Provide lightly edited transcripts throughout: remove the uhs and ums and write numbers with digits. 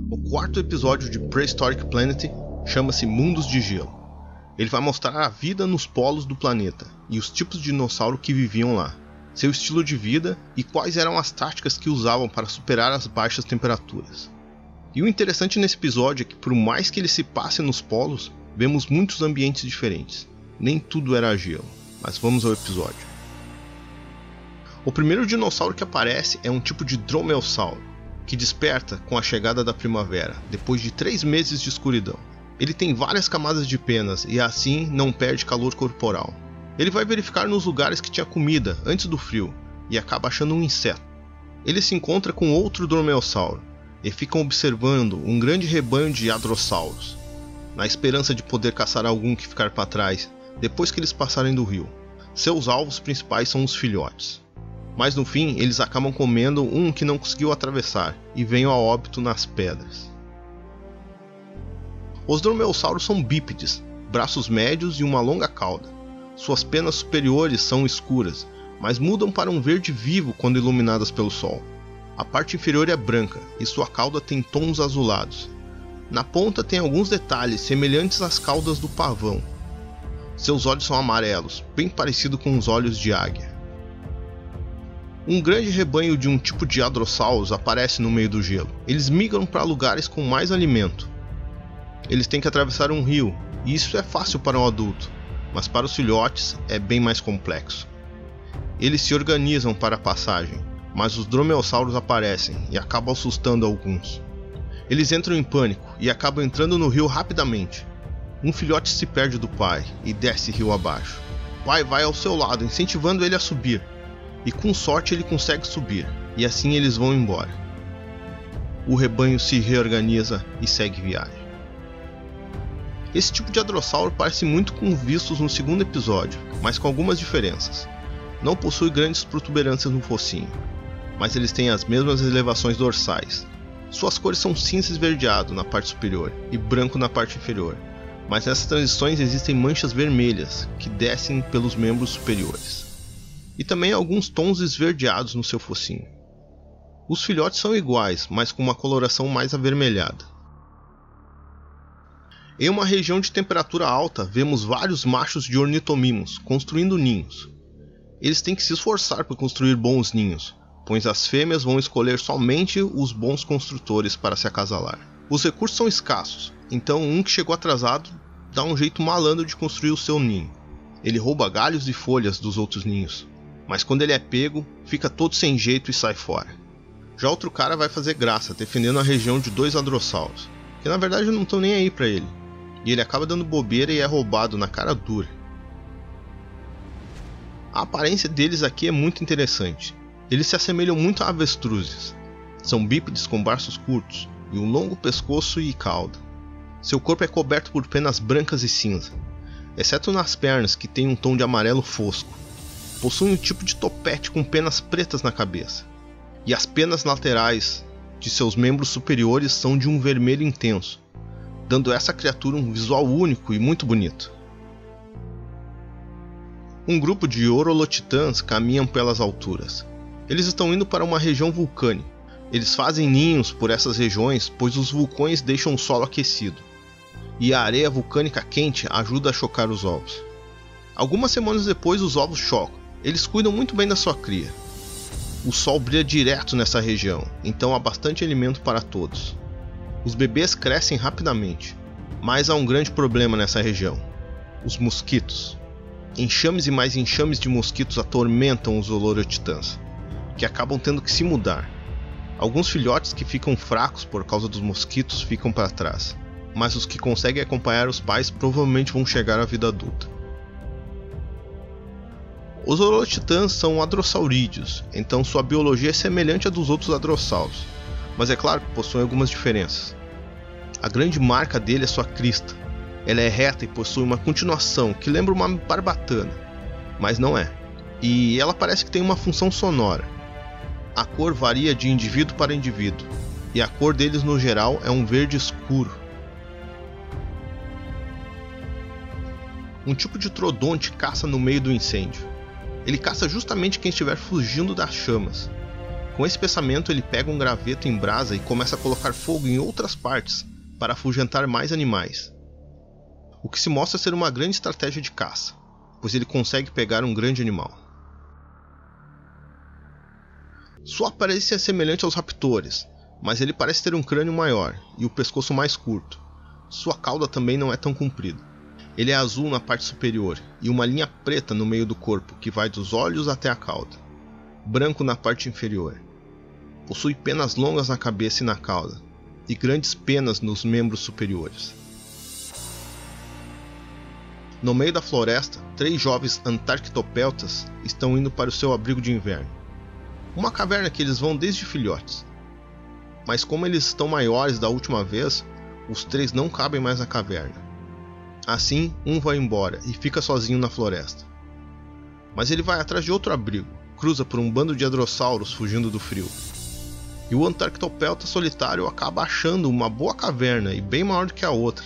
O quarto episódio de Prehistoric Planet chama-se Mundos de Gelo. Ele vai mostrar a vida nos polos do planeta e os tipos de dinossauro que viviam lá, seu estilo de vida e quais eram as táticas que usavam para superar as baixas temperaturas. E o interessante nesse episódio é que, por mais que ele se passe nos polos, vemos muitos ambientes diferentes. Nem tudo era gelo, mas vamos ao episódio. O primeiro dinossauro que aparece é um tipo de dromeosauro, que desperta com a chegada da primavera, depois de 3 meses de escuridão. Ele tem várias camadas de penas e assim não perde calor corporal. Ele vai verificar nos lugares que tinha comida antes do frio e acaba achando um inseto. Ele se encontra com outro dromeosauro e ficam observando um grande rebanho de hadrossauros, na esperança de poder caçar algum que ficar para trás depois que eles passarem do rio. Seus alvos principais são os filhotes, mas no fim eles acabam comendo um que não conseguiu atravessar e veio a óbito nas pedras. Os dromeosauros são bípedes, braços médios e uma longa cauda. Suas penas superiores são escuras, mas mudam para um verde vivo quando iluminadas pelo sol. A parte inferior é branca e sua cauda tem tons azulados. Na ponta tem alguns detalhes semelhantes às caudas do pavão. Seus olhos são amarelos, bem parecido com os olhos de águia. Um grande rebanho de um tipo de hadrossauros aparece no meio do gelo. Eles migram para lugares com mais alimento. Eles têm que atravessar um rio, e isso é fácil para um adulto, mas para os filhotes é bem mais complexo. Eles se organizam para a passagem, mas os dromeossauros aparecem e acabam assustando alguns. Eles entram em pânico e acabam entrando no rio rapidamente. Um filhote se perde do pai e desce rio abaixo. O pai vai ao seu lado, incentivando ele a subir, e com sorte ele consegue subir, e assim eles vão embora. O rebanho se reorganiza e segue viagem. Esse tipo de hadrossauro parece muito com os vistos no segundo episódio, mas com algumas diferenças. Não possui grandes protuberâncias no focinho, mas eles têm as mesmas elevações dorsais. Suas cores são cinza esverdeado na parte superior e branco na parte inferior, mas nessas transições existem manchas vermelhas que descem pelos membros superiores, e também alguns tons esverdeados no seu focinho. Os filhotes são iguais, mas com uma coloração mais avermelhada. Em uma região de temperatura alta, vemos vários machos de ornitomimos construindo ninhos. Eles têm que se esforçar para construir bons ninhos, pois as fêmeas vão escolher somente os bons construtores para se acasalar. Os recursos são escassos, então um que chegou atrasado dá um jeito malandro de construir o seu ninho. Ele rouba galhos e folhas dos outros ninhos, mas quando ele é pego, fica todo sem jeito e sai fora. Já outro cara vai fazer graça, defendendo a região de 2 hadrossauros, que na verdade não estão nem aí para ele, e ele acaba dando bobeira e é roubado na cara dura. A aparência deles aqui é muito interessante. Eles se assemelham muito a avestruzes. São bípedes com braços curtos e um longo pescoço e cauda. Seu corpo é coberto por penas brancas e cinza, exceto nas pernas, que têm um tom de amarelo fosco. Possuem um tipo de topete com penas pretas na cabeça, e as penas laterais de seus membros superiores são de um vermelho intenso, dando a essa criatura um visual único e muito bonito. Um grupo de Orolotitãs caminham pelas alturas. Eles estão indo para uma região vulcânica. Eles fazem ninhos por essas regiões, pois os vulcões deixam o solo aquecido, e a areia vulcânica quente ajuda a chocar os ovos. Algumas semanas depois os ovos chocam. Eles cuidam muito bem da sua cria. O sol brilha direto nessa região, então há bastante alimento para todos. Os bebês crescem rapidamente, mas há um grande problema nessa região: os mosquitos. Enxames e mais enxames de mosquitos atormentam os Orolotitãs, que acabam tendo que se mudar. Alguns filhotes que ficam fracos por causa dos mosquitos ficam para trás, mas os que conseguem acompanhar os pais provavelmente vão chegar à vida adulta. Os Orolotitãs são hadrossaurídeos, então sua biologia é semelhante à dos outros hadrossauros, mas é claro que possuem algumas diferenças. A grande marca dele é sua crista. Ela é reta e possui uma continuação que lembra uma barbatana, mas não é. E ela parece que tem uma função sonora. A cor varia de indivíduo para indivíduo, e a cor deles no geral é um verde escuro. Um tipo de troodonte caça no meio do incêndio. Ele caça justamente quem estiver fugindo das chamas. Com esse pensamento, ele pega um graveto em brasa e começa a colocar fogo em outras partes para afugentar mais animais. O que se mostra ser uma grande estratégia de caça, pois ele consegue pegar um grande animal. Sua aparência é semelhante aos raptores, mas ele parece ter um crânio maior e o pescoço mais curto. Sua cauda também não é tão comprida. Ele é azul na parte superior e uma linha preta no meio do corpo que vai dos olhos até a cauda, branco na parte inferior. Possui penas longas na cabeça e na cauda, e grandes penas nos membros superiores. No meio da floresta, 3 jovens antarctopeltas estão indo para o seu abrigo de inverno. Uma caverna que eles vão desde filhotes. Mas como eles estão maiores da última vez, os 3 não cabem mais na caverna. Assim, um vai embora e fica sozinho na floresta. Mas ele vai atrás de outro abrigo, cruza por um bando de hadrossauros fugindo do frio. E o antarctopelta solitário acaba achando uma boa caverna e bem maior do que a outra,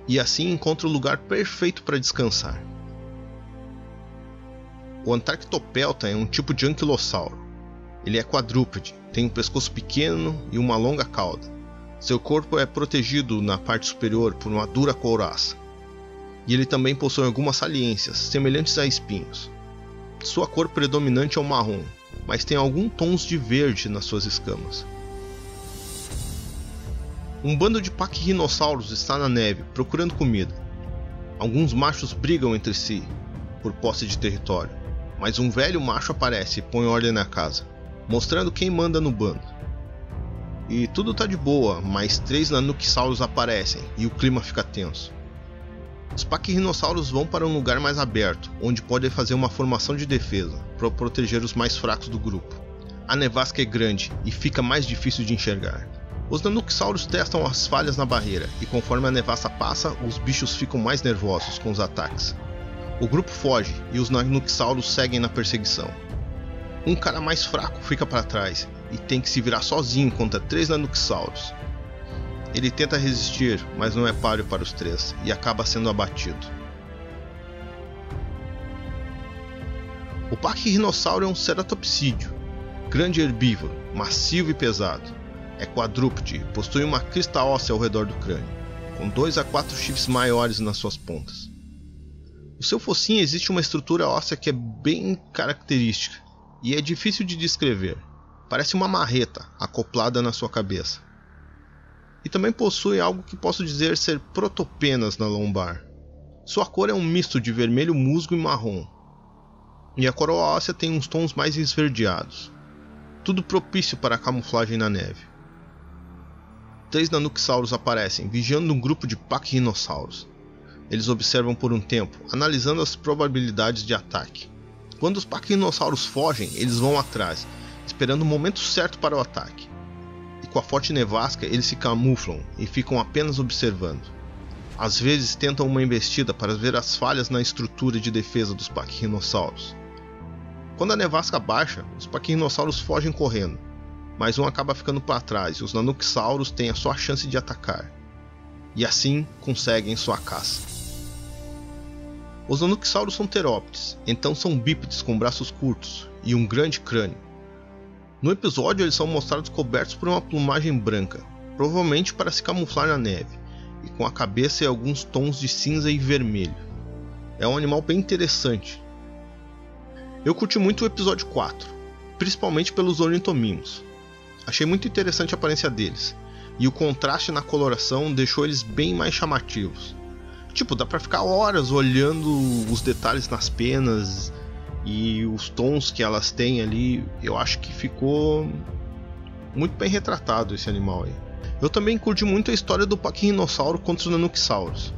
e assim encontra o lugar perfeito para descansar. O antarctopelta é um tipo de anquilossauro. Ele é quadrúpede, tem um pescoço pequeno e uma longa cauda. Seu corpo é protegido na parte superior por uma dura couraça. E ele também possui algumas saliências, semelhantes a espinhos. Sua cor predominante é o marrom, mas tem alguns tons de verde nas suas escamas. Um bando de paquirrinossauros está na neve, procurando comida. Alguns machos brigam entre si, por posse de território, mas um velho macho aparece e põe ordem na casa, mostrando quem manda no bando. E tudo tá de boa, mas 3 nanuquissauros aparecem e o clima fica tenso. Os paquirrinossauros vão para um lugar mais aberto, onde podem fazer uma formação de defesa, para proteger os mais fracos do grupo. A nevasca é grande e fica mais difícil de enxergar. Os nanuquissauros testam as falhas na barreira, e conforme a nevasca passa, os bichos ficam mais nervosos com os ataques. O grupo foge e os nanuquissauros seguem na perseguição. Um cara mais fraco fica para trás e tem que se virar sozinho contra 3 nanuquissauros. Ele tenta resistir, mas não é páreo para os 3 e acaba sendo abatido. O paquirrinossauro é um ceratopsídeo, grande herbívoro, macio e pesado. É quadrúpede e possui uma crista óssea ao redor do crânio, com 2 a 4 chifres maiores nas suas pontas. No seu focinho existe uma estrutura óssea que é bem característica e é difícil de descrever. Parece uma marreta acoplada na sua cabeça. E também possui algo que posso dizer ser protopenas na lombar. Sua cor é um misto de vermelho musgo e marrom. E a coroa óssea tem uns tons mais esverdeados. Tudo propício para a camuflagem na neve. 3 nanuquissauros aparecem, vigiando um grupo de paquirrinossauros. Eles observam por um tempo, analisando as probabilidades de ataque. Quando os paquirrinossauros fogem, eles vão atrás, esperando o momento certo para o ataque. E com a forte nevasca, eles se camuflam e ficam apenas observando. Às vezes tentam uma investida para ver as falhas na estrutura de defesa dos paquirrinossauros. Quando a nevasca baixa, os paquirrinossauros fogem correndo, mas um acaba ficando para trás e os nanuquissauros têm a sua chance de atacar. E assim conseguem sua caça. Os nanuquissauros são terópodes, então são bípedes com braços curtos e um grande crânio. No episódio eles são mostrados cobertos por uma plumagem branca, provavelmente para se camuflar na neve, e com a cabeça e alguns tons de cinza e vermelho. É um animal bem interessante. Eu curti muito o episódio 4, principalmente pelos ornitomimos. Achei muito interessante a aparência deles, e o contraste na coloração deixou eles bem mais chamativos. Tipo, dá pra ficar horas olhando os detalhes nas penas e os tons que elas têm ali. Eu acho que ficou muito bem retratado esse animal aí. Eu também curti muito a história do paquirrinossauro contra os nanuquissauros.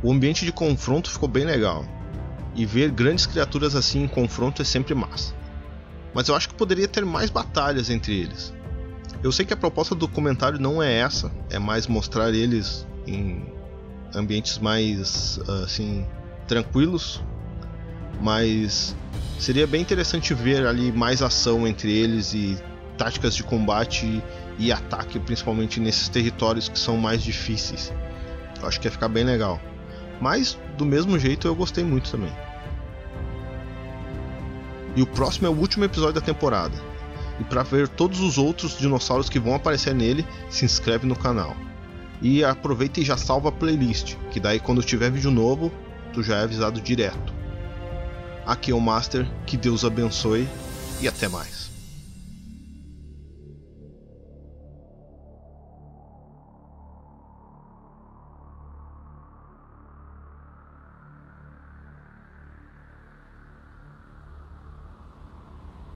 O ambiente de confronto ficou bem legal, e ver grandes criaturas assim em confronto é sempre massa. Mas eu acho que poderia ter mais batalhas entre eles. Eu sei que a proposta do documentário não é essa, é mais mostrar eles em ambientes mais assim tranquilos, mas seria bem interessante ver ali mais ação entre eles e táticas de combate e ataque, principalmente nesses territórios que são mais difíceis. Eu acho que ia ficar bem legal. Mas do mesmo jeito eu gostei muito também. E o próximo é o último episódio da temporada. E para ver todos os outros dinossauros que vão aparecer nele, se inscreve no canal. E aproveita e já salva a playlist, que daí quando tiver vídeo novo, tu já é avisado direto. Aqui é o Master, que Deus abençoe e até mais.